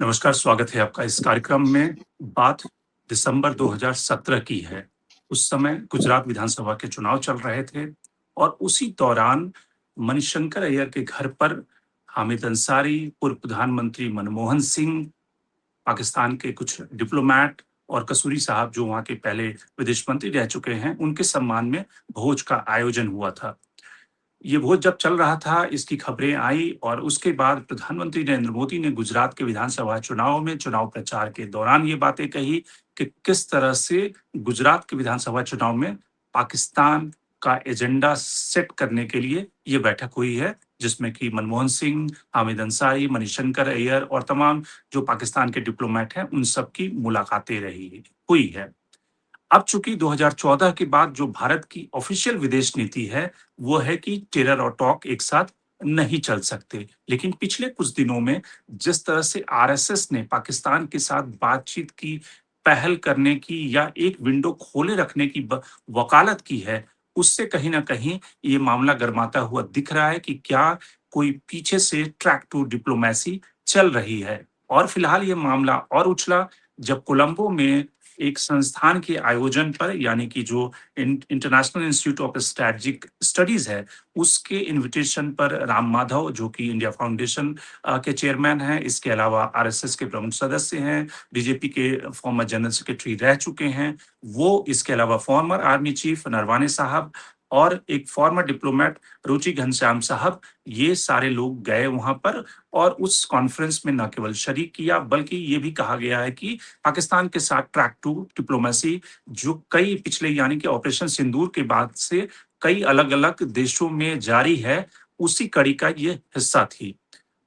नमस्कार, स्वागत है आपका इस कार्यक्रम में। बात दिसंबर 2017 की है। उस समय गुजरात विधानसभा के चुनाव चल रहे थे और उसी दौरान मणिशंकर अय्यर के घर पर हामिद अंसारी, पूर्व प्रधानमंत्री मनमोहन सिंह, पाकिस्तान के कुछ डिप्लोमैट और कसूरी साहब जो वहाँ के पहले विदेश मंत्री रह चुके हैं, उनके सम्मान में भोज का आयोजन हुआ था। ये भोज जब चल रहा था, इसकी खबरें आई और उसके बाद प्रधानमंत्री नरेंद्र मोदी ने गुजरात के विधानसभा चुनाव में चुनाव प्रचार के दौरान ये बातें कही कि किस तरह से गुजरात के विधानसभा चुनाव में पाकिस्तान का एजेंडा सेट करने के लिए ये बैठक हुई है, जिसमें कि मनमोहन सिंह, हामिद अंसारी, मणिशंकर अय्यर और तमाम जो पाकिस्तान के डिप्लोमैट हैं, उन सबकी मुलाकातें रही हुई है। अब चूंकि 2014 के बाद जो भारत की ऑफिशियल विदेश नीति है, वो है कि टेरर और टॉक एक साथ नहीं चल सकते। लेकिन पिछले कुछ दिनों में जिस तरह से आरएसएस ने पाकिस्तान के साथ बातचीत की पहल करने की या एक विंडो खोले रखने की वकालत की है, उससे कहीं न कहीं ये मामला गरमाता हुआ दिख रहा है कि क्या कोई पीछे से ट्रैक टू डिप्लोमेसी चल रही है। और फिलहाल ये मामला और उछला जब कोलंबो में एक संस्थान के आयोजन पर यानी कि जो international institute of strategic studies है, उसके इनविटेशन पर राम माधव जो कि इंडिया फाउंडेशन के चेयरमैन हैं, इसके अलावा आरएसएस के प्रमुख सदस्य हैं, बीजेपी के फॉर्मर जनरल सेक्रेटरी रह चुके हैं, वो इसके अलावा फॉर्मर आर्मी चीफ नरवाने साहब और एक फॉर्मर डिप्लोमेट रुचि घनश्याम साहब, ये सारे लोग गए वहां पर और उस कॉन्फ्रेंस में न केवल शरीक किया बल्कि ये भी कहा गया है कि पाकिस्तान के साथ ट्रैक टू डिप्लोमेसी जो कई पिछले यानी कि ऑपरेशन सिंदूर के बाद से कई अलग-अलग देशों में जारी है, उसी कड़ी का ये हिस्सा थी।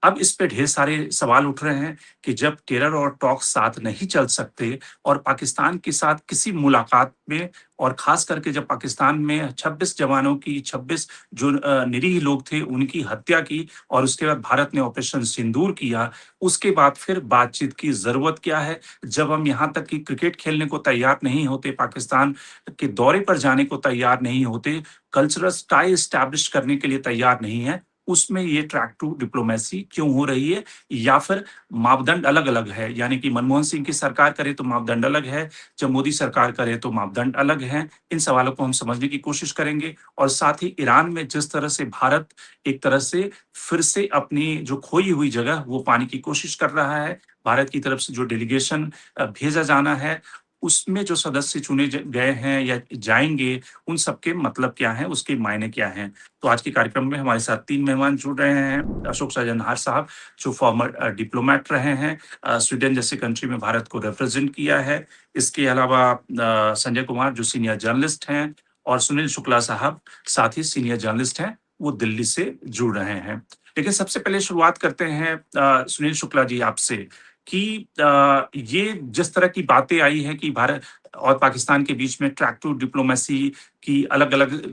अब इस पे ढेर सारे सवाल उठ रहे हैं कि जब टेरर और टॉक साथ नहीं चल सकते और पाकिस्तान के साथ किसी मुलाकात में और खास करके जब पाकिस्तान में 26 जवानों की 26 जो निरीह लोग थे उनकी हत्या की और उसके बाद भारत ने ऑपरेशन सिंदूर किया, उसके बाद फिर बातचीत की ज़रूरत क्या है? जब हम यहाँ तक कि क्रिकेट खेलने को तैयार नहीं होते, पाकिस्तान के दौरे पर जाने को तैयार नहीं होते, कल्चरल टाई एस्टैब्लिश करने के लिए तैयार नहीं है, उसमें ये ट्रैक टू डिप्लोमेसी क्यों हो रही है? या फिर मापदंड अलग-अलग है, यानी कि मनमोहन सिंह की सरकार करे तो मापदंड अलग है, जब मोदी सरकार करे तो मापदंड अलग हैं। इन सवालों को हम समझने की कोशिश करेंगे और साथ ही ईरान में जिस तरह से भारत एक तरह से फिर से अपनी जो खोई हुई जगह वो पाने की कोशिश कर रहा है। भारत की तरफ से जो डेलीगेशन भेजा जाना है, उसमें जो सदस्य चुने गए हैं या जाएँगे, उन सबके मतलब क्या हैं, उसके मायने क्या हैं? तो आज के कार्यक्रम में हमारे साथ 3 मेहमान जुड़ रहे हैं। अशोक सजनहार साहब जो फॉर्मर डिप्लोमैट रहे हैं, स्वीडन जैसे कंट्री में भारत को रिप्रेजेंट किया है। इसके अलावा संजय कुमार जो सीनियर जर्नलिस्ट हैं और सुनील शुक्ला साहब साथ ही सीनियर जर्नलिस्ट हैं, वो दिल्ली से जुड़ रहे हैं। लेकिन सबसे पहले शुरुआत करते हैं सुनील शुक्ला जी आपसे कि ये जिस तरह की बातें आई हैं कि भारत और पाकिस्तान के बीच में ट्रैक टू डिप्लोमेसी की अलग-अलग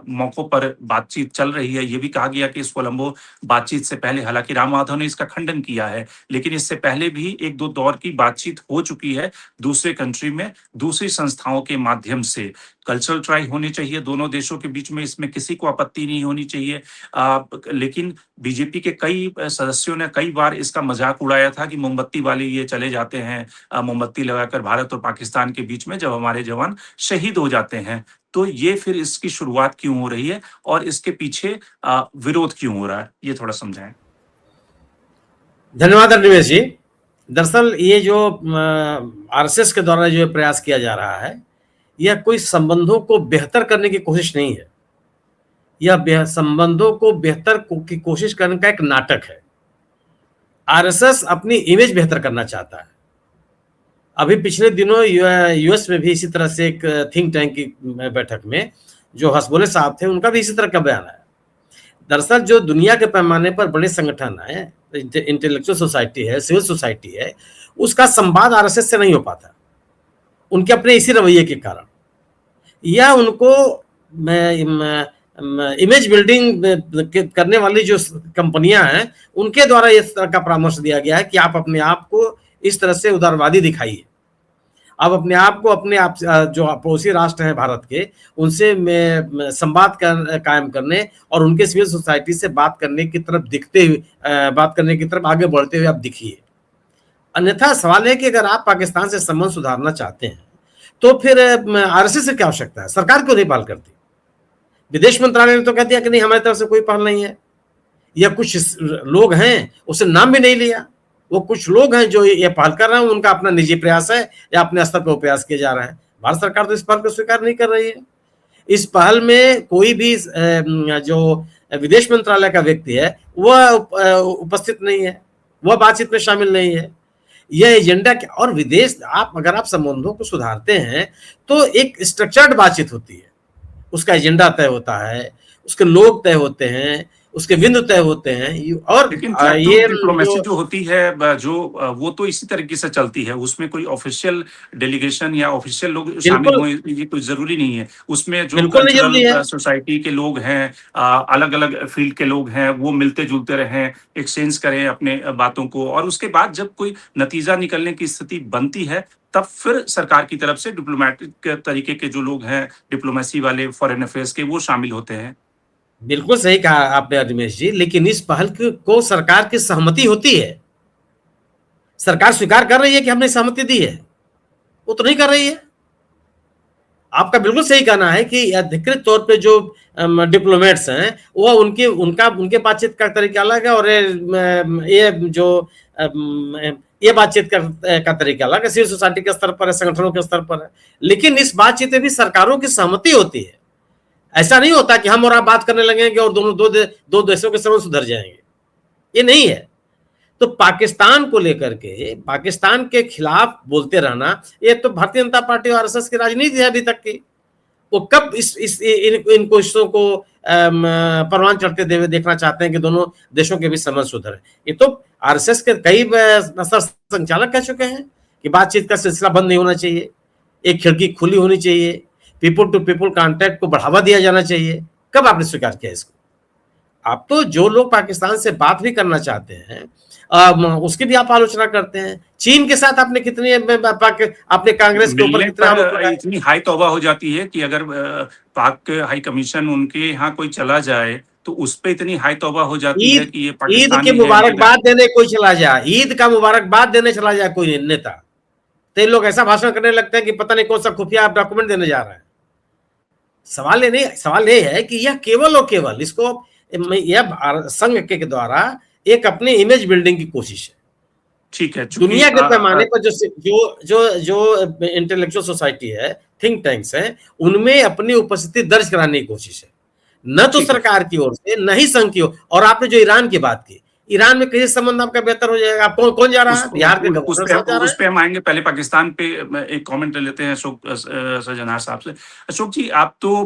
मौकों पर बातचीत चल रही है। ये भी कहा गया कि इस कोलंबो बातचीत से पहले हालाँकि राम माधव ने इसका खंडन किया है, लेकिन इससे पहले भी 1-2 दौर की बातचीत हो चुकी है दूसरे कंट्री में, दूसरी संस्थाओं के माध्यम से। कल्चरल ट्राई होनी चाहिए दोनों देशों के बीच में, इसमें किसी को आपत्ति नहीं होनी चाहिए। लेकिन बीजेपी के कई सदस्यों ने कई बार इसका मज़ाक उड़ाया था कि मोमबत्ती वाले ये चले जाते हैं मोमबत्ती लगाकर भारत और पाकिस्तान के बीच में जब हमारे जवान शहीद हो जाते हैं। तो ये फिर इसकी शुरुआत क्यों हो रही है और इसके पीछे विरोध क्यों हो रहा है? ये थोड़ा समझाएँ। धन्यवाद निवेश जी। दरअसल ये जो आरएसएस के द्वारा जो प्रयास किया जा रहा है, यह कोई संबंधों को बेहतर करने की कोशिश नहीं है। यह संबंधों को बेहतर की कोशिश करने का एक नाटक है। आरएसएस अपनी इमेज बेहतर करना चाहता है। अभी पिछले दिनों यूएस में भी इसी तरह से एक थिंक टैंक की बैठक में जो हसबुल्ला साहब थे, उनका भी इसी तरह का बयान आया। दरअसल जो दुनिया के पैमाने पर बड़े संगठन है, इंटेलेक्चुअल सोसाइटी है, सिविल सोसाइटी है, उसका संवाद आरएसएस से नहीं हो पाता, उनके अपने इसी रवैये के कारण। या उनको इमेज बिल्डिंग करने वाली जो कंपनियां हैं, उनके द्वारा इस तरह का परामर्श दिया गया है कि आप अपने आप को इस तरह से उदारवादी दिखाइए। आप अपने आप को अपने आप जो पड़ोसी राष्ट्र हैं भारत के, उनसे संवाद कायम करने और उनके सिविल सोसाइटी से बात करने की तरफ आगे बढ़ते हुए आप दिखिए। अन्यथा सवाल है कि अगर आप पाकिस्तान से संबंध सुधारना चाहते हैं तो फिर आरएसएस से क्या आवश्यकता है, सरकार क्यों नहीं पहल करती? विदेश मंत्रालय ने तो कह दिया कि नहीं, हमारी तरफ से कोई पहल नहीं है। या कुछ लोग हैं, उसने नाम भी नहीं लिया, वो कुछ लोग हैं जो ये पहल कर रहे हैं, उनका अपना निजी प्रयास है या अपने स्तर पर प्रयास किए जा रहे हैं। भारत सरकार तो इस पहल को स्वीकार नहीं कर रही है। इस पहल में कोई भी जो विदेश मंत्रालय का व्यक्ति है वह उपस्थित नहीं है, वह बातचीत में शामिल नहीं है। यह एजेंडा क्या? और विदेश, आप अगर आप संबंधों को सुधारते हैं तो एक स्ट्रक्चर्ड बातचीत होती है, उसका एजेंडा तय होता है, उसके लोग तय होते हैं, उसके बिंदु तय होते हैं। और लेकिन क्या ये डिप्लोमेसी जो जो होती है वो तो इसी तरीके से चलती है, उसमें कोई ऑफिशियल डेलीगेशन या ऑफिशियल लोग शामिल बिल्कुल हों ये कोई जरूरी नहीं है। उसमें जो बिल्कुल नहीं जरूरी है। कल्चरल सोसाइटी के लोग हैं, अलग अलग फील्ड के लोग हैं, वो मिलते जुलते रहें, एक्सचेंज करें अपने बातों को, और उसके बाद जब कोई नतीजा निकलने की स्थिति बनती है तब फिर सरकार की तरफ से डिप्लोमेटिक तरीके के जो लोग हैं, डिप्लोमेसी वाले, फॉरेन अफेयर्स के, वो शामिल होते हैं। बिल्कुल सही कहा आपने रमेश जी, लेकिन इस पहल को सरकार की सहमति होती है। सरकार स्वीकार कर रही है कि हमने सहमति दी है? वो तो नहीं कर रही है। आपका बिल्कुल सही कहना है कि अधिकृत तौर पे जो डिप्लोमेट्स हैं वो उनके बातचीत का तरीका अलग है, और ये जो ये बातचीत का तरीका अलग है, सिविल सोसाइटी के स्तर पर है, संगठनों के स्तर पर है। लेकिन इस बातचीत में भी सरकारों की सहमति होती है। ऐसा नहीं होता कि हम और आप बात करने लगेंगे और दो देशों के संबंध सुधर जाएंगे, ये नहीं है। तो पाकिस्तान को लेकर के, पाकिस्तान के खिलाफ बोलते रहना, ये तो भारतीय जनता पार्टी और आरएसएस की राजनीति है अभी तक की। वो कब इन कोशिशों को परवान चढ़ते हुए देखना चाहते हैं कि दोनों देशों के बीच संबंध सुधरे? ये तो आरएसएस के कई संचालक कह चुके हैं कि बातचीत का सिलसिला बंद नहीं होना चाहिए, एक खिड़की खुली होनी चाहिए, पीपल टू पीपल कॉन्टैक्ट को बढ़ावा दिया जाना चाहिए। कब आपने स्वीकार किया इसको? आप तो जो लोग पाकिस्तान से बात भी करना चाहते हैं उसकी भी आप आलोचना करते हैं। चीन के साथ आपने कितनी आपने कांग्रेस के ऊपर मिलने कितना पर इतनी हाई तौबा हो जाती है कि अगर पाक हाई कमीशन उनके यहाँ कोई चला जाए तो उस पे इतनी हाई तौबा हो जाती है कि ये ईद पाकिस्तानी की है, मुबारकबाद देने कोई चला जाए, ईद का मुबारकबाद देने चला जाए कोई नेता, तो ये लोग ऐसा भाषण करने लगते हैं कि पता नहीं कौन सा खुफिया आप डॉक्यूमेंट देने जा रहे हैं। सवाल ये नहीं, सवाल ये है कि यह केवल और केवल इसको यह संघ के द्वारा एक अपनी इमेज बिल्डिंग की कोशिश है। ठीक है, दुनिया के पैमाने पर जो इंटेलेक्चुअल सोसाइटी है, थिंक टैंक्स है, उनमें अपनी उपस्थिति दर्ज कराने की कोशिश है, न तो सरकार की ओर से, न ही संघ की ओर। और आपने जो ईरान की बात की, ईरान में कैसे संबंध आपका बेहतर हो जाएगा? आप कौन जा रहा है? बिहार के गवर्नर साहब जा रहे हैं। उस पे हम आएंगे, पहले पाकिस्तान पे एक कमेंट लेते हैं अशोक सजनार साहब से। अशोक जी, आप तो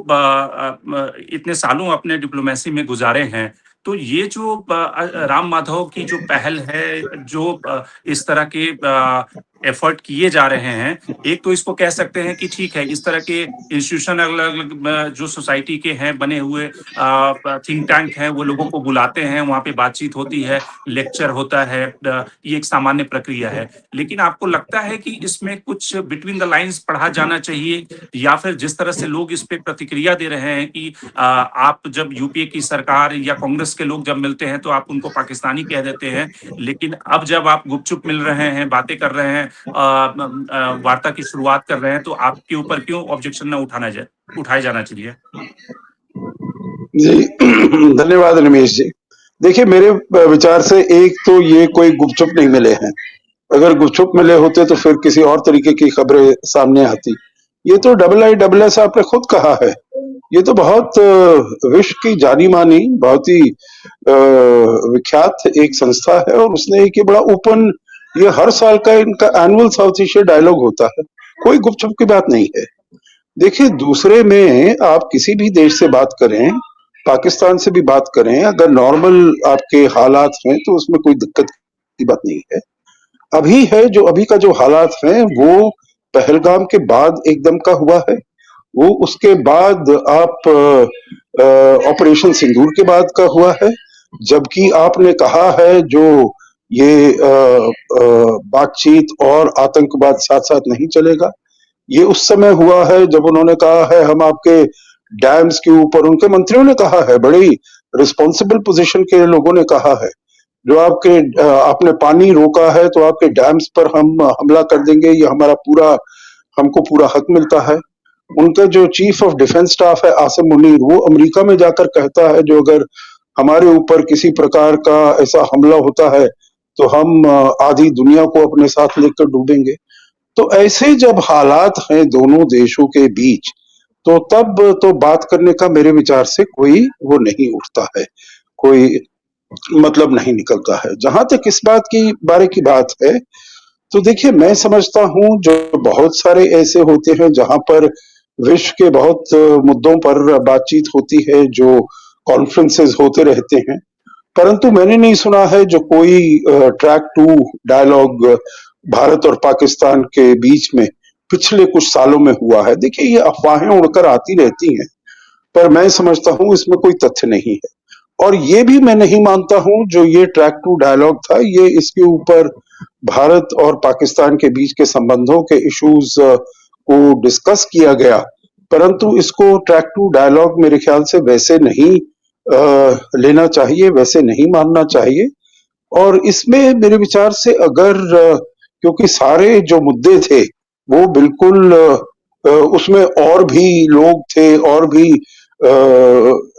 इतने सालों अपने डिप्लोमेसी में गुजारे हैं, तो ये जो राम माधव की जो पहल है, जो इस तरह के एफर्ट किए जा रहे हैं, एक तो इसको कह सकते हैं कि ठीक है, इस तरह के इंस्टीट्यूशन अलग अलग जो सोसाइटी के हैं बने हुए थिंक टैंक हैं, वो लोगों को बुलाते हैं, वहाँ पे बातचीत होती है, लेक्चर होता है, ये एक सामान्य प्रक्रिया है। लेकिन आपको लगता है कि इसमें कुछ बिटवीन द लाइंस पढ़ा जाना चाहिए, या फिर जिस तरह से लोग इस पे प्रतिक्रिया दे रहे हैं कि आप जब यूपीए की सरकार या कांग्रेस के लोग जब मिलते हैं तो आप उनको पाकिस्तानी कह देते हैं, लेकिन अब जब आप गुपचुप मिल रहे हैं, बातें कर रहे हैं, वार्ता की शुरुआत कर रहे हैं, तो आपके ऊपर क्यों ऑब्जेक्शन न उठाया जाना चाहिए? जी धन्यवाद रमेश जी। देखिए, मेरे विचार से एक तो ये कोई गुपचुप नहीं मिले हैं। अगर गुपचुप मिले होते तो फिर किसी और तरीके की खबरें सामने आती। ये तो IISS आपने खुद कहा है, ये तो बहुत विश्व की जानी मानी, बहुत ही विख्यात एक संस्था है, और उसने एक बड़ा ओपन, ये हर साल का इनका एनुअल साउथ एशिया डायलॉग होता है, कोई गुपचुप की बात नहीं है। देखिए, दूसरे में आप किसी भी देश से बात करें, पाकिस्तान से भी बात करें, अगर नॉर्मल आपके हालात हैं तो उसमें कोई दिक्कत की बात नहीं है। अभी का जो हालात हैं वो पहलगाम के बाद एकदम का हुआ है, वो उसके बाद आप ऑपरेशन सिंदूर के बाद का हुआ है, जबकि आपने कहा है जो ये बातचीत और आतंकवाद साथ साथ नहीं चलेगा, ये उस समय हुआ है जब उन्होंने कहा है हम आपके डैम्स के ऊपर, उनके मंत्रियों ने कहा है, बड़ी रिस्पॉन्सिबल पोजीशन के लोगों ने कहा है, जो आपने पानी रोका है तो आपके डैम्स पर हम हमला कर देंगे, ये हमको पूरा हक मिलता है। उनका जो चीफ ऑफ डिफेंस स्टाफ है आसिम मुनीर, वो अमेरिका में जाकर कहता है जो अगर हमारे ऊपर किसी प्रकार का ऐसा हमला होता है तो हम आधी दुनिया को अपने साथ लेकर डूबेंगे। तो ऐसे जब हालात हैं दोनों देशों के बीच, तो तब तो बात करने का मेरे विचार से कोई वो नहीं उठता है, कोई मतलब नहीं निकलता है। जहां तक इस बारे की बात है, तो देखिए मैं समझता हूँ जो बहुत सारे ऐसे होते हैं जहां पर विश्व के बहुत मुद्दों पर बातचीत होती है, जो कॉन्फ्रेंसेस होते रहते हैं, परंतु मैंने नहीं सुना है जो कोई ट्रैक टू डायलॉग भारत और पाकिस्तान के बीच में पिछले कुछ सालों में हुआ है। देखिए ये अफवाहें उड़कर आती रहती हैं, पर मैं समझता हूँ इसमें कोई तथ्य नहीं है। और ये भी मैं नहीं मानता हूँ जो ये ट्रैक टू डायलॉग था, ये इसके ऊपर भारत और पाकिस्तान के बीच के संबंधों के इश्यूज को डिस्कस किया गया, परंतु इसको ट्रैक टू डायलॉग मेरे ख्याल से वैसे नहीं लेना चाहिए, वैसे नहीं मानना चाहिए। और इसमें मेरे विचार से अगर क्योंकि सारे जो मुद्दे थे वो बिल्कुल उसमें और भी लोग थे और भी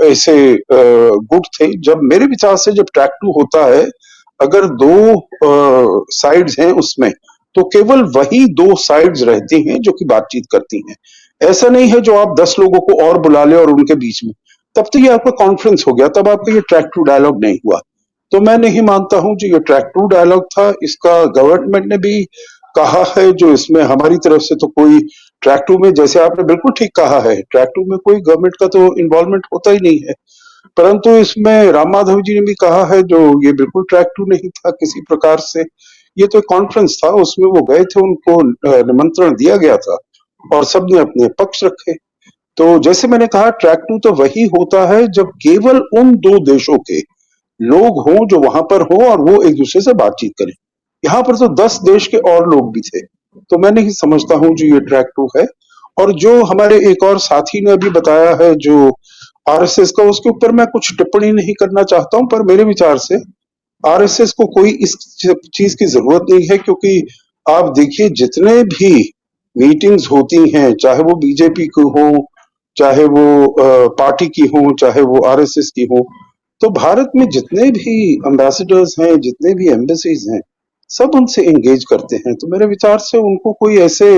ऐसे गुट थे। जब मेरे विचार से जब ट्रैक टू होता है, अगर दो साइड्स हैं उसमें, तो केवल वही दो साइड्स रहती हैं जो कि बातचीत करती हैं। ऐसा नहीं है जो आप 10 लोगों को और बुला ले और उनके बीच में, तब तो ये आपका कॉन्फ्रेंस हो गया, तब आपका ये ट्रैक टू डायलॉग नहीं हुआ। तो मैं नहीं मानता हूं जो ये ट्रैक टू डायलॉग था, इसका गवर्नमेंट ने भी कहा है, जो इसमें हमारी तरफ से तो कोई ट्रैक टू में, जैसे आपने बिल्कुल ठीक कहा है, ट्रैक टू में कोई गवर्नमेंट का तो इन्वॉल्वमेंट होता ही नहीं है। परंतु इसमें राम माधव जी ने भी कहा है जो ये बिल्कुल ट्रैक टू नहीं था किसी प्रकार से, ये तो एक कॉन्फ्रेंस था, उसमें वो गए थे, उनको निमंत्रण दिया गया था और सबने अपने पक्ष रखे। तो जैसे मैंने कहा, ट्रैक टू तो वही होता है जब केवल उन दो देशों के लोग हों जो वहां पर हो और वो एक दूसरे से बातचीत करें। यहाँ पर तो 10 देश के और लोग भी थे, तो मैं नहीं समझता हूँ जो ये ट्रैक टू है। और जो हमारे एक और साथी ने अभी बताया है जो आरएसएस का, उसके ऊपर मैं कुछ टिप्पणी नहीं करना चाहता हूँ, पर मेरे विचार से आरएसएस को कोई इस चीज की जरूरत नहीं है, क्योंकि आप देखिए जितने भी मीटिंग्स होती हैं, चाहे वो बीजेपी की हो, चाहे वो पार्टी की हो, चाहे वो आरएसएस की हो, तो भारत में जितने भी एम्बेसडर्स हैं, जितने भी एम्बेसीज हैं, सब उनसे एंगेज करते हैं। तो मेरे विचार से उनको कोई ऐसे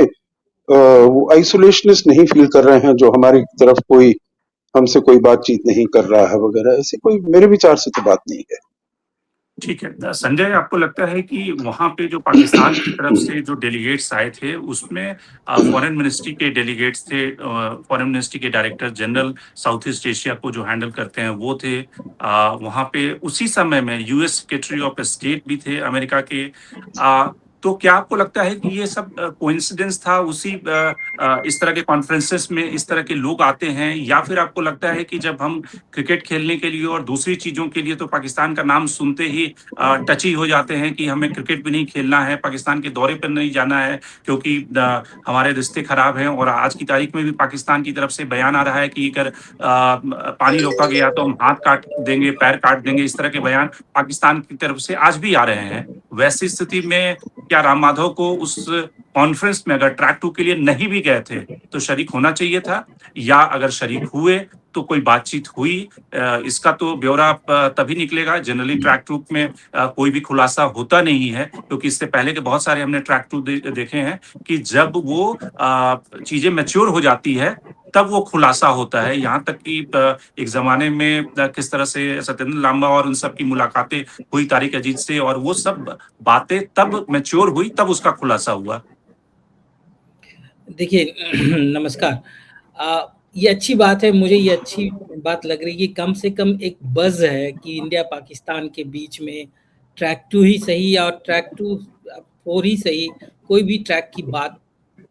वो आइसोलेशनिस्ट नहीं फील कर रहे हैं जो हमारी तरफ कोई हमसे कोई बातचीत नहीं कर रहा है वगैरह, ऐसे कोई मेरे विचार से तो बात नहीं है। ठीक है। संजय, आपको लगता है कि वहाँ पे जो पाकिस्तान की तरफ से जो डेलीगेट्स आए थे, उसमें फॉरेन मिनिस्ट्री के डेलीगेट्स थे, फॉरेन मिनिस्ट्री के director general south east Asia को जो हैंडल करते हैं वो थे, वहाँ पे उसी समय में यूएस सेक्रेटरी ऑफ स्टेट भी थे अमेरिका के। तो क्या आपको लगता है कि ये सब कोइंसिडेंस था, उसी इस तरह के कॉन्फ्रेंसेस में इस तरह के लोग आते हैं, या फिर आपको लगता है कि जब हम क्रिकेट खेलने के लिए और दूसरी चीजों के लिए तो पाकिस्तान का नाम सुनते ही टची हो जाते हैं कि हमें क्रिकेट भी नहीं खेलना है, पाकिस्तान के दौरे पर नहीं जाना है क्योंकि हमारे रिश्ते खराब हैं। और आज की तारीख में भी पाकिस्तान की तरफ से बयान आ रहा है कि अगर पानी रोका गया तो हम हाथ काट देंगे, पैर काट देंगे, इस तरह के बयान पाकिस्तान की तरफ से आज भी आ रहे हैं। वैसी स्थिति में क्या राम माधव को उस कॉन्फ्रेंस में, अगर ट्रैक टू के लिए नहीं भी गए थे, तो शरीक होना चाहिए था, या अगर शरीक हुए तो कोई बातचीत हुई? इसका तो ब्यौरा तभी निकलेगा, जनरली ट्रैक टू में कोई भी खुलासा होता नहीं है, क्योंकि इससे पहले के बहुत सारे हमने ट्रैक टू देखे हैं कि जब वो चीजें मैच्योर हो जाती है तब वो खुलासा होता है। यहाँ तक कि एक जमाने में किस तरह से सत्येंद्र लांबा और उन सब की मुलाकातें हुई तारिक अजीत से, और वो सब बातें तब मैच्योर हुई, तब उसका खुलासा हुआ। देखिए नमस्कार। ये अच्छी बात है, मुझे ये अच्छी बात लग रही है कि कम से कम एक बज़ है कि इंडिया पाकिस्तान के बीच में ट्रैक टू ही सही और ट्रैक टू 4 ही सही, कोई भी ट्रैक की बात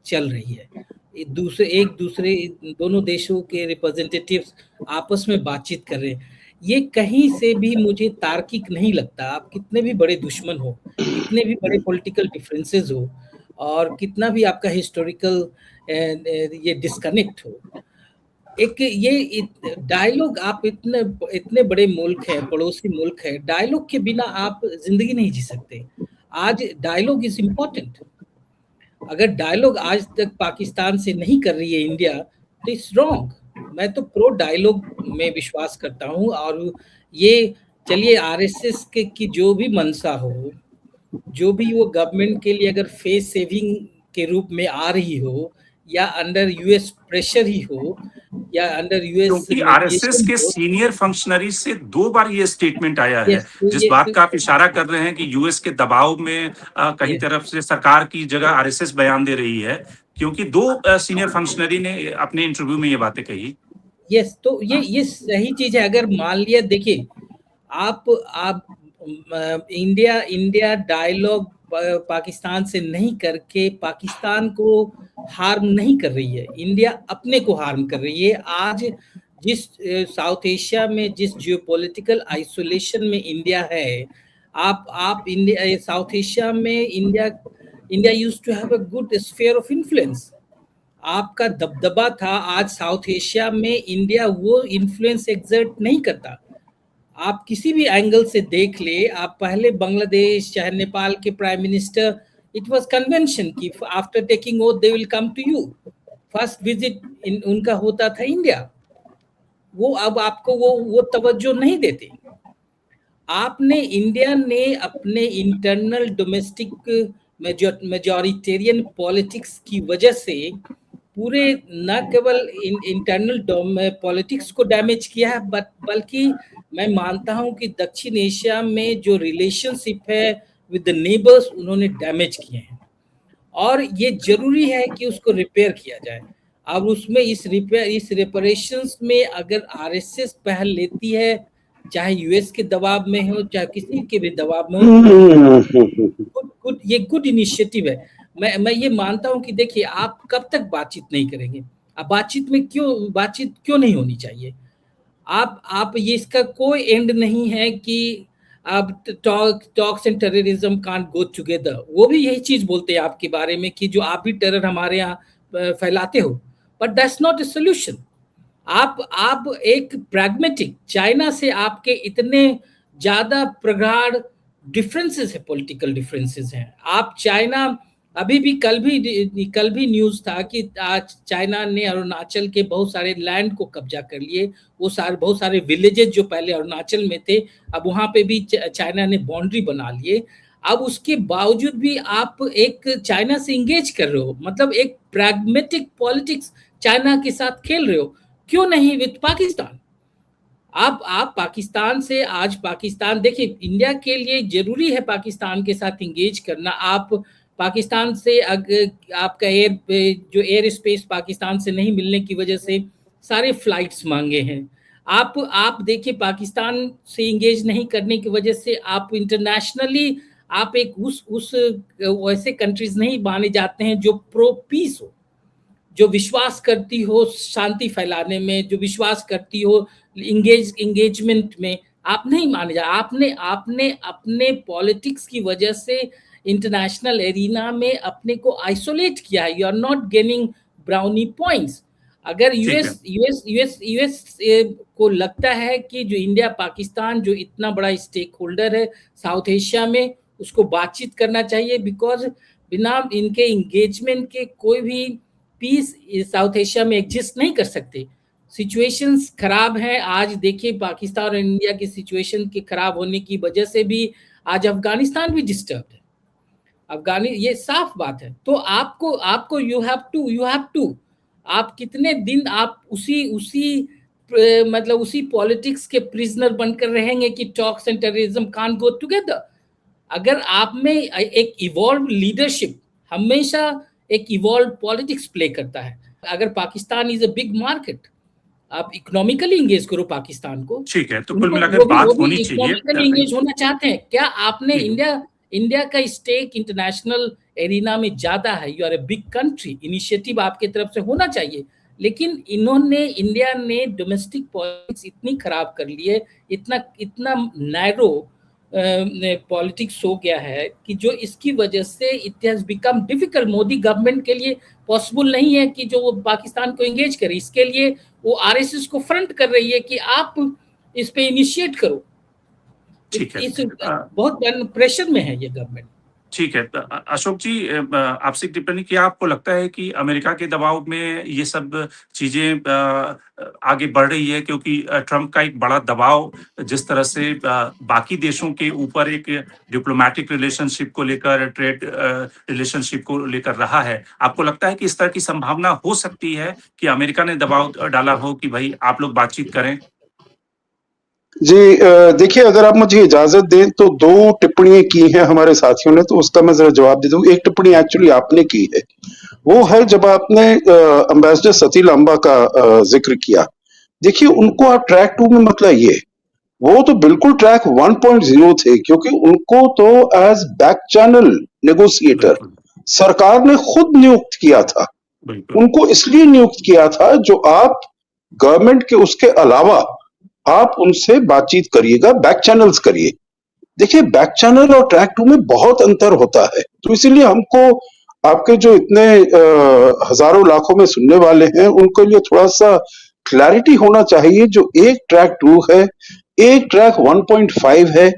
चल रही है। एक दूसरे दोनों देशों के रिप्रेजेंटेटिव्स आपस में बातचीत कर रहे हैं। ये कहीं से भी मुझे तार्किक नहीं लगता। आप कितने भी बड़े दुश्मन हो, कितने भी बड़े पॉलिटिकल डिफरेंसेस हो और कितना भी आपका हिस्टोरिकल ये डिस्कनेक्ट हो, एक ये डायलॉग, आप इतने इतने बड़े मुल्क है, पड़ोसी मुल्क है, डायलॉग के बिना आप जिंदगी नहीं जी सकते। आज डायलॉग इज इम्पोर्टेंट। अगर डायलॉग आज तक पाकिस्तान से नहीं कर रही है इंडिया, तो इट्स रॉन्ग। मैं तो प्रो डायलॉग में विश्वास करता हूँ। और ये चलिए आरएसएस के की जो भी मंशा हो, जो भी वो गवर्नमेंट के लिए अगर फेस सेविंग के रूप में आ रही हो, या अंडर यूएस प्रेशर ही हो, या अंडर यूएस क्योंकि आरएसएस मीडिएशन के हो। सीनियर फंक्शनरी से 2 बार ये स्टेटमेंट आया है, यस, तो जिस ये बात का आप इशारा कर रहे हैं कि यूएस के दबाव में कहीं यस तरफ से सरकार की जगह आरएसएस बयान दे रही है, क्योंकि 2 सीनियर फंक्शनरी ने अपने इंटरव्यू में ये बातें कही। यस, तो ये सही चीज है। अगर मान लिया, देखिए आप इंडिया इंडिया डायलॉग पाकिस्तान से नहीं करके पाकिस्तान को हार्म नहीं कर रही है, इंडिया अपने को हार्म कर रही है। आज जिस साउथ एशिया में जिस जियोपॉलिटिकल आइसोलेशन में इंडिया है, आप इंडिया साउथ एशिया में India India used to have a good sphere of influence. आपका दबदबा था। आज साउथ एशिया में इंडिया वो इन्फ्लुएंस एक्सर्ट नहीं करता। आप किसी भी एंगल से देख ले, आप पहले बांग्लादेश चाहे नेपाल के prime minister, it was convention कि after taking oath they will come to you. First visit उनका होता था इंडिया। वो अब आपको वो तवज्जो नहीं देते। आपने इंडिया ने अपने इंटरनल डोमेस्टिक मेजॉरिटेरियन पॉलिटिक्स की वजह से पूरे न केवल इंटरनल पॉलिटिक्स को डैमेज किया है, बल्कि मैं मानता हूं कि दक्षिण एशिया में जो रिलेशनशिप है विद द नेबर्स, उन्होंने डैमेज किए हैं। और ये जरूरी है कि उसको रिपेयर किया जाए। अब उसमें इस रिपेरेशंस में अगर आरएसएस पहल लेती है, चाहे यूएस के दबाव में हो, चाहे किसी के भी दबाव में हो, ये गुड इनिशिएटिव है। मैं ये मानता हूं कि देखिए, आप कब तक बातचीत नहीं करेंगे? अब बातचीत क्यों नहीं होनी चाहिए? आप ये, इसका कोई एंड नहीं है कि अब talks and terrorism can't go together. वो भी यही चीज बोलते हैं आपके बारे में कि जो आप भी टेरर हमारे यहाँ फैलाते हो, but that's not a solution. आप एक प्रैग्मेटिक, चाइना से आपके इतने ज्यादा प्रगाढ़ डिफरेंसेस है, पॉलिटिकल डिफरेंसेस हैं। आप चाइना, अभी भी कल भी न्यूज था कि आज चाइना ने अरुणाचल के बहुत सारे लैंड को कब्जा कर लिए। वो बहुत सारे विलेजेस जो पहले अरुणाचल में थे, अब वहां पे भी चाइना ने बाउंड्री बना लिए। अब उसके बावजूद भी आप एक चाइना से इंगेज कर रहे हो, मतलब एक प्रैग्मेटिक पॉलिटिक्स चाइना के साथ खेल रहे हो। क्यों नहीं विद पाकिस्तान? आप पाकिस्तान से, आज पाकिस्तान, देखिए इंडिया के लिए जरूरी है पाकिस्तान के साथ इंगेज करना। आप पाकिस्तान से आपका एयर स्पेस पाकिस्तान से नहीं मिलने की वजह से सारे फ्लाइट्स मांगे हैं। आप देखिए, पाकिस्तान से इंगेज नहीं करने की वजह से आप इंटरनेशनली आप एक उस वैसे कंट्रीज नहीं माने जाते हैं जो प्रो पीस हो, जो विश्वास करती हो शांति फैलाने में, जो विश्वास करती हो इंगेजमेंट में। आप नहीं माने जा, आपने अपने पॉलिटिक्स की वजह से इंटरनेशनल एरिना में अपने को आइसोलेट किया है। You are not gaining brownie points. अगर यूएस को लगता है कि जो इंडिया पाकिस्तान जो इतना बड़ा स्टेक होल्डर है साउथ एशिया में, उसको बातचीत करना चाहिए, बिकॉज बिना इनके इंगेजमेंट के कोई भी पीस साउथ एशिया में एग्जिस्ट नहीं कर सकते। सिचुएशंस खराब है। आज देखिए, पाकिस्तान और इंडिया की सिचुएशन के खराब होने की वजह से भी आज अफगानिस्तान भी डिस्टर्ब है। ये साफ बात है। तो आपको यू हैव टू आप कितने दिन आप उसी पॉलिटिक्स के प्रिजनर बनकर रहेंगे कि talks and terrorism can't go together? अगर आप में एक इवॉल्व लीडरशिप हमेशा एक इवॉल्व पॉलिटिक्स प्ले करता है। अगर Pakistan is a big market, आप इकोनॉमिकली इंगेज करो पाकिस्तान को। ठीक है, तो कुल मिलाकर बात होनी चाहिए। इकोनॉमिकली इंगेज होना चाहते हैं क्या? आपने इंडिया का स्टेक इंटरनेशनल एरिना में ज्यादा है। You are a big country, initiative आपके तरफ से होना चाहिए। लेकिन इंडिया ने डोमेस्टिक पॉलिटिक्स इतनी खराब कर ली है, इतना नैरो पॉलिटिक्स हो गया है कि जो इसकी वजह से it has become difficult, Modi government के लिए पॉसिबल नहीं है कि जो वो पाकिस्तान को एंगेज करे। इसके लिए वो आरएसएस को फ्रंट कर रही है कि आप इस पे इनिशिएट करो। ठीक है। इस बहुत प्रेशर में है ये गवर्नमेंट। ठीक है। अशोक जी, आपसे एक टिप्पणी, क्या आपको लगता है कि अमेरिका के दबाव में ये सब चीजें आगे बढ़ रही है? क्योंकि ट्रंप का एक बड़ा दबाव जिस तरह से बाकी देशों के ऊपर एक डिप्लोमेटिक रिलेशनशिप को लेकर, ट्रेड रिलेशनशिप को लेकर रहा है, आपको लगता है कि इस तरह की संभावना हो सकती है कि अमेरिका ने दबाव डाला हो कि भाई आप लोग बातचीत करें? जी, देखिए, अगर आप मुझे इजाजत दें तो 2 टिप्पणियां की हैं हमारे साथियों ने, तो उसका मैं जरा जवाब दे दूं। एक टिप्पणी एक्चुअली आपने की है, वो है जब आपने एम्बेसडर सती लांबा का जिक्र किया। देखिए, उनको आप ट्रैक 2 में मत लाइए, वो तो बिल्कुल ट्रैक 1.0 थे, क्योंकि उनको तो एज बैक चैनल नेगोशिएटर बिल्कुल, सरकार ने खुद नियुक्त किया था। बिल्कुल। उनको इसलिए नियुक्त किया था जो आप गवर्नमेंट के उसके अलावा आप उनसे बातचीत करिएगा, बैक चैनल्स करिए। देखिए, बैक चैनल और ट्रैक 2 में बहुत अंतर होता है, तो इसीलिए हमको आपके जो इतने हजारों लाखों में सुनने वाले हैं उनके लिए थोड़ा सा क्लैरिटी होना चाहिए। जो एक ट्रैक 2 है, एक ट्रैक 1.5 है,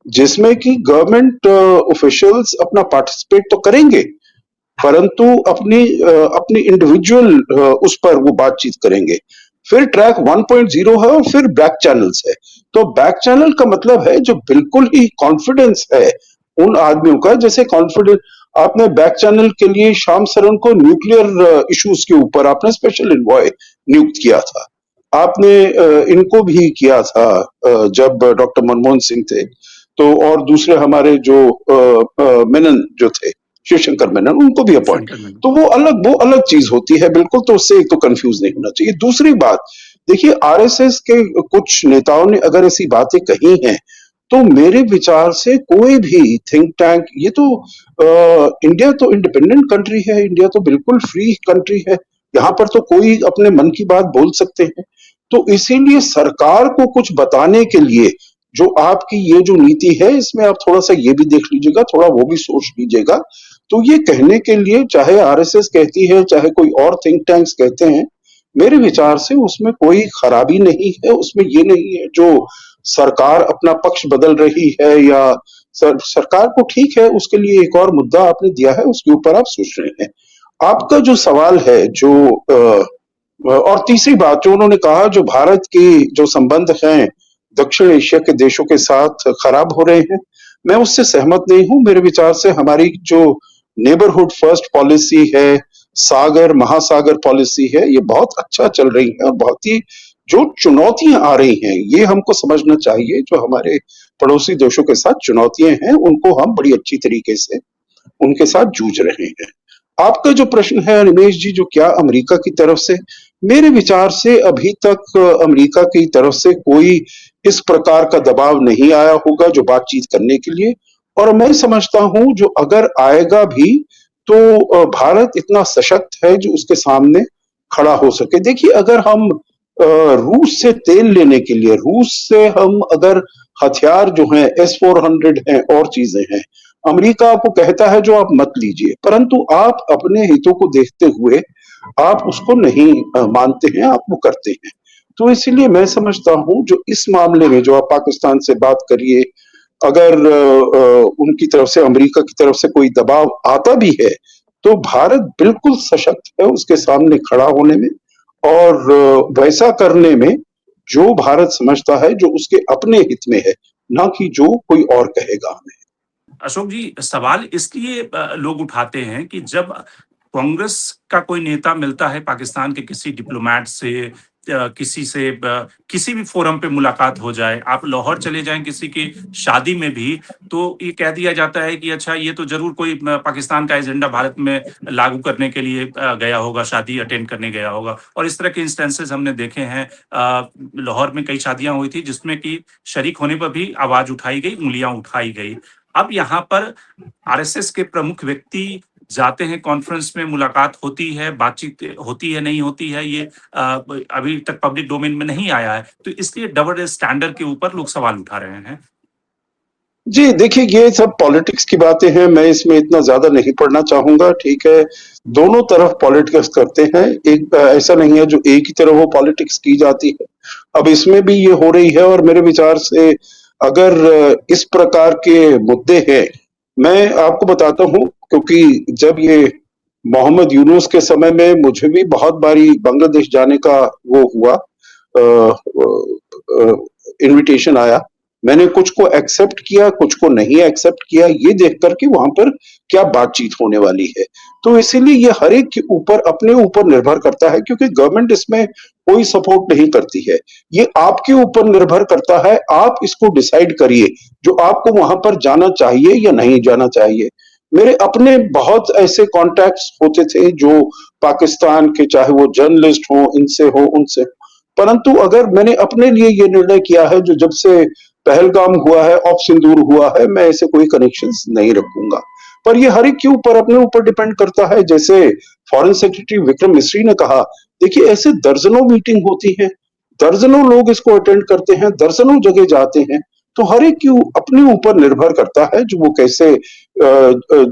जिसमें कि गवर्नमेंट ऑफिशियल्स अपना पार्टिसिपेट तो करेंगे, परंतु अपनी इंडिविजुअल उस पर वो बातचीत करेंगे। फिर ट्रैक 1.0 है और फिर बैक चैनल्स है। तो बैक चैनल का मतलब है जो बिल्कुल ही कॉन्फिडेंस है उन आदमियों का, जैसे कॉन्फिडेंस आपने बैक चैनल के लिए श्याम सरन को न्यूक्लियर इश्यूज के ऊपर आपने स्पेशल एनवॉय नियुक्त किया था। आपने इनको भी किया था जब डॉक्टर मनमोहन सिंह थे, तो और दूसरे हमारे जो मेनन जो थे, शिवशंकर मेनन, उनको भी अपॉइंट। शंकर में तो वो अलग चीज होती है बिल्कुल, तो उससे एक तो कंफ्यूज नहीं होना चाहिए। दूसरी बात, देखिए, आरएसएस के कुछ नेताओं ने अगर ऐसी बातें कही हैं, तो मेरे विचार से कोई भी थिंक टैंक, ये तो इंडिया तो इंडिपेंडेंट कंट्री है, इंडिया तो बिल्कुल फ्री कंट्री है, यहाँ पर तो कोई अपने मन की बात बोल सकते हैं। तो इसीलिए सरकार को कुछ बताने के लिए जो आपकी ये जो नीति है, इसमें आप थोड़ा सा ये भी देख लीजिएगा, थोड़ा वो भी सोच लीजिएगा। तो ये कहने के लिए चाहे आरएसएस कहती है, चाहे कोई और थिंक टैंक्स कहते हैं, मेरे विचार से उसमें कोई खराबी नहीं है। उसमें ये नहीं है जो सरकार अपना पक्ष बदल रही है, या सरकार को ठीक है, उसके लिए एक और मुद्दा आपने दिया है, उसके ऊपर आप सोच रहे हैं। आपका जो सवाल है, जो और तीसरी बात जो उन्होंने कहा, जो भारत की जो संबंध हैं दक्षिण एशिया के देशों के साथ खराब हो रहे हैं, मैं उससे सहमत नहीं हूं। मेरे विचार से हमारी जो नेबरहुड फर्स्ट पॉलिसी है, सागर महासागर पॉलिसी है, ये बहुत अच्छा चल रही है। और बहुत ही जो चुनौतियां आ रही हैं, ये हमको समझना चाहिए। जो हमारे पड़ोसी देशों के साथ चुनौतियां हैं, उनको हम बड़ी अच्छी तरीके से उनके साथ जूझ रहे हैं। आपका जो प्रश्न है रमेश जी, जो क्या अमेरिका की तरफ से, मेरे विचार से अभी तक अमेरिका की तरफ से कोई इस प्रकार का दबाव नहीं आया होगा जो बातचीत करने के लिए। और मैं समझता हूं जो अगर आएगा भी तो भारत इतना सशक्त है जो उसके सामने खड़ा हो सके। देखिए, अगर हम रूस से तेल लेने के लिए, रूस से हम अगर हथियार जो हैं S-400 हैं और चीजें हैं, अमेरिका आपको कहता है जो आप मत लीजिए, परंतु आप अपने हितों को देखते हुए आप उसको नहीं मानते हैं, आप वो करते हैं। तो इसीलिए मैं समझता हूं जो इस मामले में जो आप पाकिस्तान से बात करिए, अगर उनकी तरफ से, अमेरिका की तरफ से कोई दबाव आता भी है, तो भारत बिल्कुल सशक्त है उसके सामने खड़ा होने में और वैसा करने में जो भारत समझता है जो उसके अपने हित में है, ना कि जो कोई और कहेगा हमें। अशोक जी, सवाल इसलिए लोग उठाते हैं कि जब कांग्रेस का कोई नेता मिलता है पाकिस्तान के किसी डिप्लोमेट से, किसी से किसी भी फोरम पे मुलाकात हो जाए, आप लाहौर चले जाएं किसी की शादी में भी, तो ये कह दिया जाता है कि अच्छा, ये तो जरूर कोई पाकिस्तान का एजेंडा भारत में लागू करने के लिए गया होगा, शादी अटेंड करने गया होगा। और इस तरह के इंस्टेंसेस हमने देखे हैं। लाहौर में कई शादियां हुई थी जिसमें कि शरीक होने पर भी आवाज उठाई गई, उंगलियां उठाई गई। अब यहाँ पर आरएसएस के प्रमुख व्यक्ति जाते हैं, कॉन्फ्रेंस में मुलाकात होती है, बातचीत होती है, नहीं होती है, ये अभी तक पब्लिक डोमेन में नहीं आया है। तो इसलिए डबल स्टैंडर्ड के ऊपर लोग सवाल उठा रहे हैं। जी, देखिए ये सब पॉलिटिक्स की बातें हैं, मैं इसमें इतना ज़्यादा नहीं पढ़ना चाहूँगा, ठीक है। दोनों तरफ पॉलिटिक्स करते हैं, एक ऐसा नहीं है जो एक ही तरफ वो पॉलिटिक्स की जाती है। अब इसमें भी ये हो रही है और मेरे विचार से अगर इस प्रकार के मुद्दे हैं, मैं आपको बताता हूँ क्योंकि जब ये मोहम्मद यूनुस के समय में मुझे भी बहुत बारी बांग्लादेश जाने का वो हुआ इनविटेशन आया। मैंने कुछ को एक्सेप्ट किया, कुछ को नहीं एक्सेप्ट किया, ये देख कर के वहाँ पर क्या बातचीत होने वाली है। तो इसीलिए ये हर एक के ऊपर अपने ऊपर निर्भर करता है क्योंकि गवर्नमेंट इसमें कोई सपोर्ट नहीं करती है। ये आपके ऊपर निर्भर करता है, आप इसको डिसाइड करिए, जो आपको वहाँ पर जाना चाहिए या नहीं जाना चाहिए। मेरे अपने बहुत ऐसे कॉन्टैक्ट्स होते थे जो पाकिस्तान के, चाहे वो जर्नलिस्ट हों, इनसे हो, उनसे। परंतु अगर मैंने अपने लिए ये निर्णय किया है जो जब से पहलगाम हुआ है, ऑफ सिंदूर हुआ है, मैं ऐसे कोई कनेक्शंस नहीं रखूंगा। पर ये हर एक के ऊपर अपने ऊपर डिपेंड करता है। जैसे फॉरेन सेक्रेटरी विक्रम मिस्री ने कहा, देखिए ऐसे दर्जनों मीटिंग होती है, दर्जनों लोग इसको अटेंड करते हैं, दर्जनों जगह जाते हैं। तो हर एक की अपने ऊपर निर्भर करता है जो वो कैसे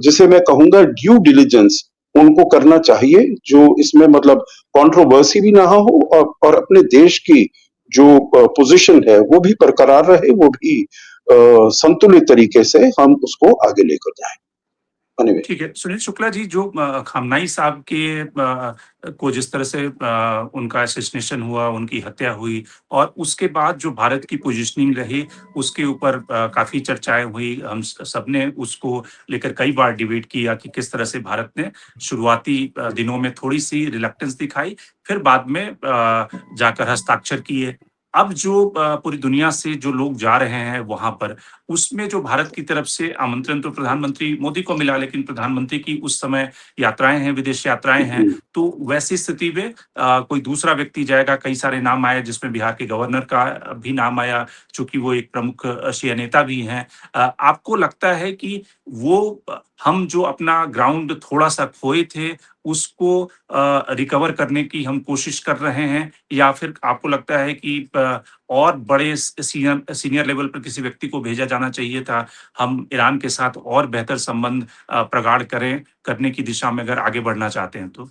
जिसे मैं कहूंगा ड्यू डिलिजेंस उनको करना चाहिए, जो इसमें मतलब कंट्रोवर्सी भी ना हो और अपने देश की जो पोजीशन है वो भी बरकरार रहे, वो भी संतुलित तरीके से हम उसको आगे लेकर जाएं। Anyway, ठीक है। सुनील शुक्ला जी, जो खamenei साहब के को जिस तरह से उनका असैसिनेशन हुआ, उनकी हत्या हुई और उसके बाद जो भारत की पोजीशनिंग रही, उसके ऊपर काफ़ी चर्चाएँ हुई। हम सबने उसको लेकर कई बार डिबेट किया कि किस तरह से भारत ने शुरुआती दिनों में थोड़ी-सी रिलक्टेंस दिखाई, फिर बाद में जाकर हस्ताक्षर किए। अब जो पूरी दुनिया से जो लोग जा रहे हैं वहाँ पर, उसमें जो भारत की तरफ से आमंत्रण तो प्रधानमंत्री मोदी को मिला, लेकिन प्रधानमंत्री की उस समय यात्राएँ हैं, विदेश यात्राएँ हैं, तो वैसी स्थिति में कोई दूसरा व्यक्ति जाएगा। कई सारे नाम आए जिसमें बिहार के गवर्नर का भी नाम आया, चूँकि वो एक प्रमुख शिया नेता भी हैं। आपको लगता है कि वो हम जो अपना ग्राउंड थोड़ा-सा खोए थे, उसको रिकवर करने की हम कोशिश कर रहे हैं, या फिर आपको लगता है कि और बड़े सीनियर सीनियर लेवल पर किसी व्यक्ति को भेजा जाना चाहिए था, हम ईरान के साथ और बेहतर संबंध प्रगाढ़ करने की दिशा में अगर आगे बढ़ना चाहते हैं तो?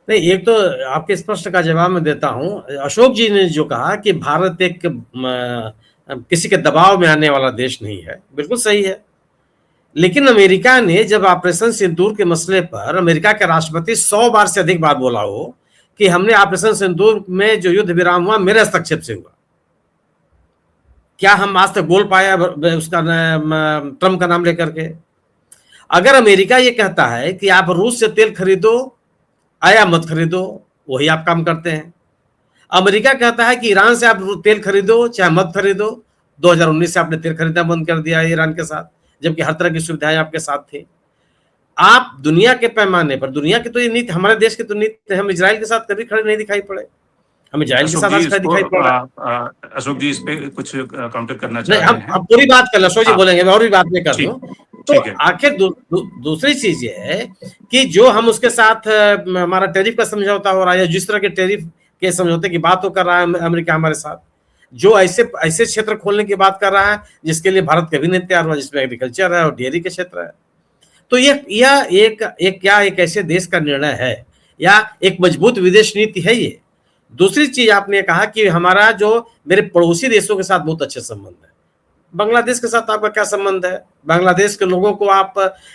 नहीं, एक तो आपके इस प्रश्न का जवाब मैं देता हूँ। अशोक जी ने जो कहा कि भारत एक किसी के दबाव में आने वाला देश नहीं है, बिल्कुल सही है। लेकिन अमेरिका ने जब ऑपरेशन सिंदूर के मसले पर अमेरिका के राष्ट्रपति 100 बार से अधिक बार बोला हो कि हमने ऑपरेशन सिंदूर में जो युद्ध विराम हुआ मेरे हस्तक्षेप से हुआ, क्या हम आज तक बोल पाया उसका ट्रम्प का नाम लेकर के? अगर अमेरिका ये कहता है कि आप रूस से तेल खरीदो या मत खरीदो, वही आप काम करते हैं। अमेरिका कहता है कि ईरान से आप तेल खरीदो चाहे मत खरीदो। 2019 से आपने तेल खरीदना बंद कर दिया है ईरान के साथ, जबकि हर तरह की सुविधाएं आपके साथ थी। आप दुनिया के पैमाने पर, दुनिया की तो ये नीति, हमारे देश की तो नीति, हम इजराइल के साथ कभी खड़े नहीं दिखाई पड़े, हम इजराइल के अशोक साथ जी आज खड़े इसको दिखाई पड़ रहा है। अशोक जी इस पे कुछ काउंटर करना नहीं, चाह रहे हैं? अब पूरी बात कर लो, अशोक जी हाँ, बोलेंगे, मैं और भी बात नहीं कर दूं। ठीक, तो ठीक है। आखिर दूसरी चीज ये है कि जो हम उसके साथ हमारा टैरिफ का समझौता हो रहा है, जिस तरह के टैरिफ के समझौते की बात तो कर रहा है अमेरिका हमारे साथ, जो ऐसे ऐसे क्षेत्र खोलने की बात कर रहा है जिसके लिए भारत कभी नहीं तैयार हुआ, जिसमें एग्रीकल्चर है और डेयरी के क्षेत्र है। तो यह एक ऐसे देश का निर्णय है या एक मजबूत विदेश नीति है ये। दूसरी चीज आपने कहा कि हमारा जो मेरे पड़ोसी देशों के साथ बहुत अच्छे संबंध है। बांग्लादेश के साथ आपका क्या संबंध है? बांग्लादेश के लोगों को आप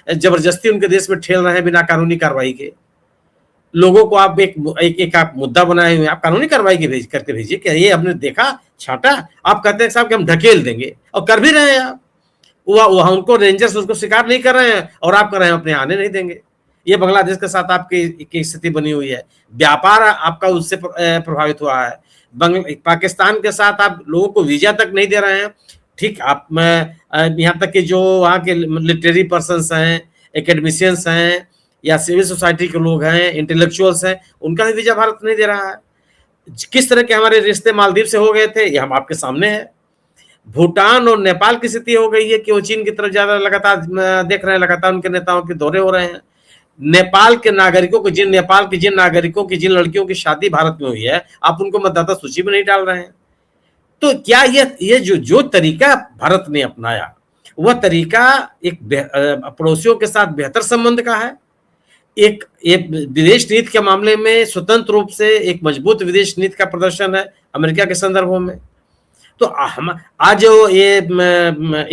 जबरदस्ती उनके देश में ठेल रहे हैं बिना कानूनी कार्रवाई के। लोगों को आप एक आप मुद्दा बनाए हुए, आप कानूनी कार्रवाई के करके भेजिए कि ये हमने देखा, छाटा। आप कहते हैं साहब कि हम ढकेल देंगे, और कर भी रहे हैं आप। वहां उनको रेंजर्स उसको स्वीकार नहीं कर रहे हैं और आप कर रहे हैं अपने आने नहीं देंगे। ये बांग्लादेश के साथ आपकी स्थिति बनी हुई है। व्यापार आपका उससे प्रभावित हुआ है। पाकिस्तान के साथ आप लोगों को वीजा तक नहीं दे रहे हैं। ठीक, आप यहाँ तक कि जो वहाँ के लिटरेरी पर्सन्स हैं, एकेडमिशियंस हैं या सिविल सोसाइटी के लोग हैं, इंटेलेक्चुअल्स हैं, उनका भी वीजा भारत नहीं दे रहा है। किस तरह के हमारे रिश्ते मालदीव से हो गए थे, ये हम आपके सामने है। भूटान और नेपाल की स्थिति हो गई है कि वो चीन की तरफ ज्यादा लगातार देख रहे हैं, लगातार उनके नेताओं के दौरे हो रहे हैं। नेपाल के नागरिकों को, नेपाल के जिन नागरिकों की, जिन लड़कियों की शादी भारत में हुई है, आप उनको मतदाता सूची में नहीं डाल रहे हैं। तो क्या ये जो तरीका भारत ने अपनाया, वह तरीका एक पड़ोसियों के साथ बेहतर संबंध का है, एक विदेश नीति के मामले में स्वतंत्र रूप से एक मजबूत विदेश नीति का प्रदर्शन है अमेरिका के संदर्भों में। तो हम आज जो ये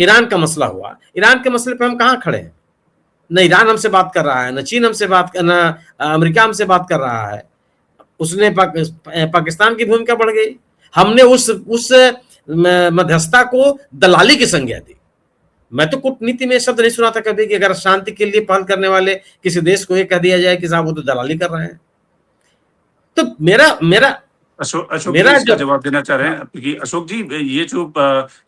ईरान का मसला हुआ, ईरान के मसले पे हम कहाँ खड़े हैं? न ईरान हमसे बात कर रहा है, न चीन हमसे बात न अमेरिका हमसे बात कर रहा है। उसने पाकिस्तान की भूमिका बढ़ गई। हमने उस मध्यस्थता को दलाली की संज्ञा दी। मैं तो कूटनीति में शब्द नहीं सुना था कभी कि अगर शांति के लिए पहल करने वाले किसी देश को ये कह दिया जाए कि साहब वो तो दलाली कर रहे हैं। तो मेरा अशोक जी मेरा इसका जो जवाब देना चाह रहे हैं कि अशोक जी, ये जो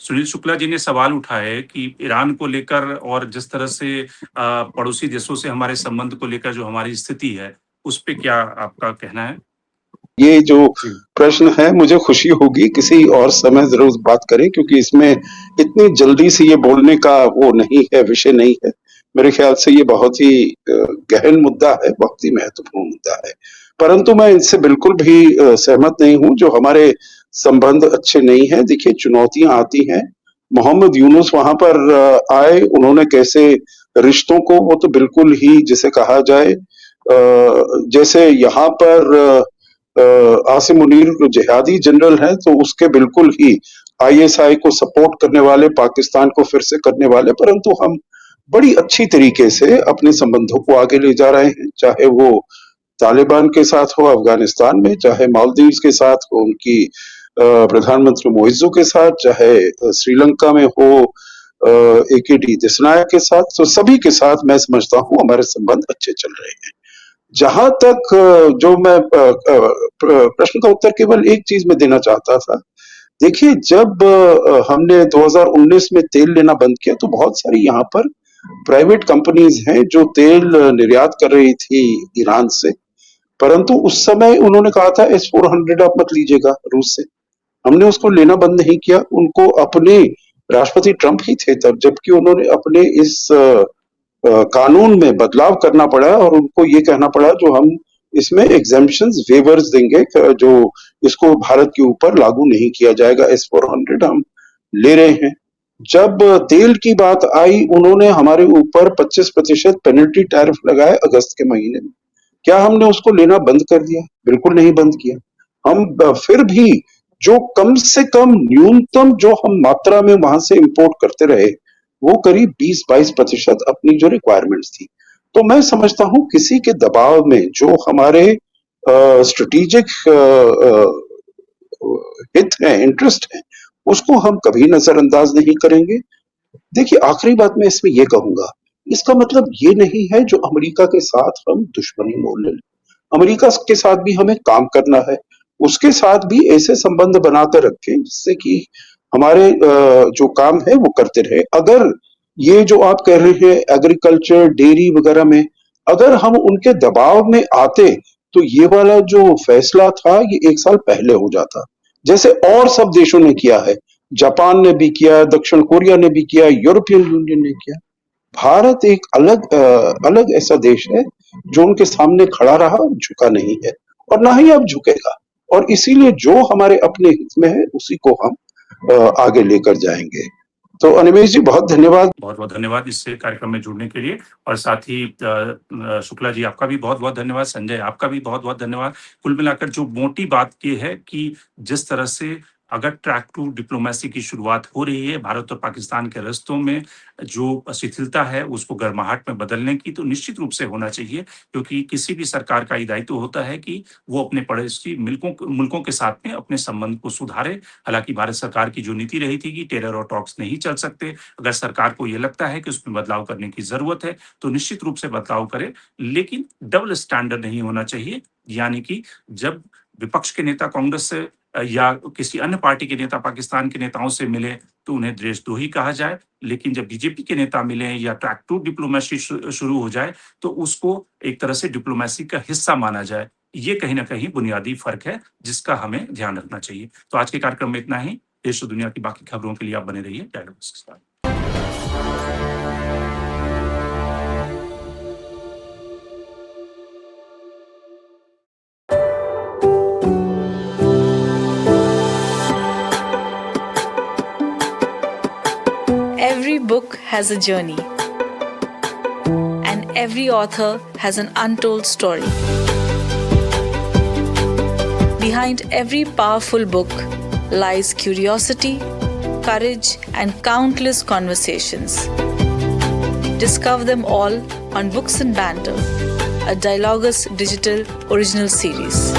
सुनील शुक्ला जी ने सवाल उठाए कि ईरान को लेकर और जिस तरह से पड़ोसी देशों से हमारे संबंध को लेकर जो हमारी स्थिति है, उस पे क्या आपका कहना है? ये जो जी। प्रश्न है, मुझे खुशी होगी किसी और समय जरूर बात करें, क्योंकि इसमें इतनी जल्दी से ये बोलने का वो नहीं है, विषय नहीं है। मेरे ख्याल से ये बहुत ही गहन मुद्दा है, बहुत ही महत्वपूर्ण मुद्दा है। परंतु मैं इससे बिल्कुल भी सहमत नहीं हूं जो हमारे संबंध अच्छे नहीं हैं। देखिए, चुनौतियां आती हैं। मोहम्मद यूनुस वहां पर आए, उन्होंने कैसे रिश्तों को, वो तो बिल्कुल ही जिसे कहा जाए जैसे यहाँ पर आसिम मुनीर जिहादी जनरल है, तो उसके बिल्कुल ही आईएसआई को सपोर्ट करने वाले, पाकिस्तान को फिर से करने वाले, परंतु हम बड़ी अच्छी तरीके से अपने संबंधों को आगे ले जा रहे हैं, चाहे वो तालिबान के साथ हो अफगानिस्तान में, चाहे मालदीव्स के साथ हो उनकी प्रधानमंत्री मोइज़ो के साथ, चाहे श्रीलंका में हो एकेडी दिसनायक के साथ, तो सभी के साथ मैं समझता हूँ हमारे संबंध अच्छे चल रहे हैं। जहां तक जो मैं प्रश्न का उत्तर केवल एक चीज में देना चाहता था। देखिए, जब हमने 2019 में तेल लेना बंद किया तो बहुत सारी यहाँ पर प्राइवेट कंपनीज हैं जो तेल निर्यात कर रही थी ईरान से, परंतु उस समय उन्होंने कहा था S-400 आप मत लीजिएगा रूस से। हमने उसको लेना बंद नहीं किया। उनको अपने राष्ट्रपति ट्रंप ही थे तब, जबकि उन्होंने अपने इस कानून में बदलाव करना पड़ा और उनको ये कहना पड़ा जो हम इसमें एग्जेम्पशंस वेवर्स देंगे, जो इसको भारत के ऊपर लागू नहीं किया जाएगा। S-400 हम ले रहे हैं। जब तेल की बात आई, उन्होंने हमारे ऊपर 25% पेनल्टी टैरिफ लगाए अगस्त के महीने में। क्या हमने उसको लेना बंद कर दिया? बिल्कुल नहीं बंद किया। हम फिर भी जो कम से कम न्यूनतम जो हम मात्रा में वहां से इंपोर्ट करते रहे, वो करीब 20-22% अपनी जो रिक्वायरमेंट्स थी। तो मैं समझता हूं किसी के दबाव में जो हमारे स्ट्रेटेजिक हित है, इंटरेस्ट है, उसको हम कभी नजरअंदाज नहीं करेंगे। देखिए, आखिरी बात मैं इसमें ये कहूंगा, इसका मतलब ये नहीं है जो अमेरिका के साथ हम दुश्मनी मोल लें। अमेरिका के साथ भी हमें काम करना है, उसके साथ भी ऐसे संबंध बनाकर रखें जिससे कि हमारे जो काम है वो करते रहे। अगर ये जो आप कह रहे हैं एग्रीकल्चर, डेयरी वगैरह में, अगर हम उनके दबाव में आते तो ये वाला जो फैसला था ये 1 साल पहले हो जाता, जैसे और सब देशों ने किया है। जापान ने भी किया, दक्षिण कोरिया ने भी किया, यूरोपियन यूनियन ने किया। भारत एक अलग ऐसा देश है जो उनके सामने खड़ा रहा, झुका नहीं है और ना ही अब झुकेगा। और इसीलिए जो हमारे अपने हित में है उसी को हम आगे लेकर जाएंगे। तो अनिमेश जी, बहुत धन्यवाद। बहुत बहुत धन्यवाद इस कार्यक्रम में जुड़ने के लिए, और साथ ही शुक्ला जी आपका भी बहुत बहुत धन्यवाद, संजय आपका भी बहुत बहुत धन्यवाद। कुल मिलाकर जो मोटी बात ये है कि जिस तरह से अगर ट्रैक टू डिप्लोमेसी की शुरुआत हो रही है भारत और पाकिस्तान के रिश्तों में, जो शिथिलता है उसको गर्माहट में बदलने की, तो निश्चित रूप से होना चाहिए, क्योंकि किसी भी सरकार का ये दायित्व होता है कि वो अपने पड़ोसी मुल्कों के साथ में अपने संबंध को सुधारे। हालांकि भारत सरकार की जो नीति रही थी कि टेरर और टॉक्स नहीं चल सकते, अगर सरकार को ये लगता है कि उसमें बदलाव करने की जरूरत है तो निश्चित रूप से बदलाव करे, लेकिन डबल स्टैंडर्ड नहीं होना चाहिए। यानी कि जब विपक्ष के नेता कांग्रेस से या किसी अन्य पार्टी के नेता पाकिस्तान के नेताओं से मिले तो उन्हें देशद्रोही कहा जाए, लेकिन जब बीजेपी के नेता मिले या ट्रैक टू डिप्लोमेसी शुरू हो जाए तो उसको एक तरह से डिप्लोमेसी का हिस्सा माना जाए। ये कहीं ना कहीं बुनियादी फर्क है जिसका हमें ध्यान रखना चाहिए। तो आज के कार्यक्रम में इतना ही। देश और दुनिया की बाकी खबरों के लिए आप बने रहिए डायलॉग्स के साथ। has a journey, and every author has an untold story. Behind every powerful book lies curiosity, courage, and countless conversations. Discover them all on Books and Banter, a Dialogus Digital original series.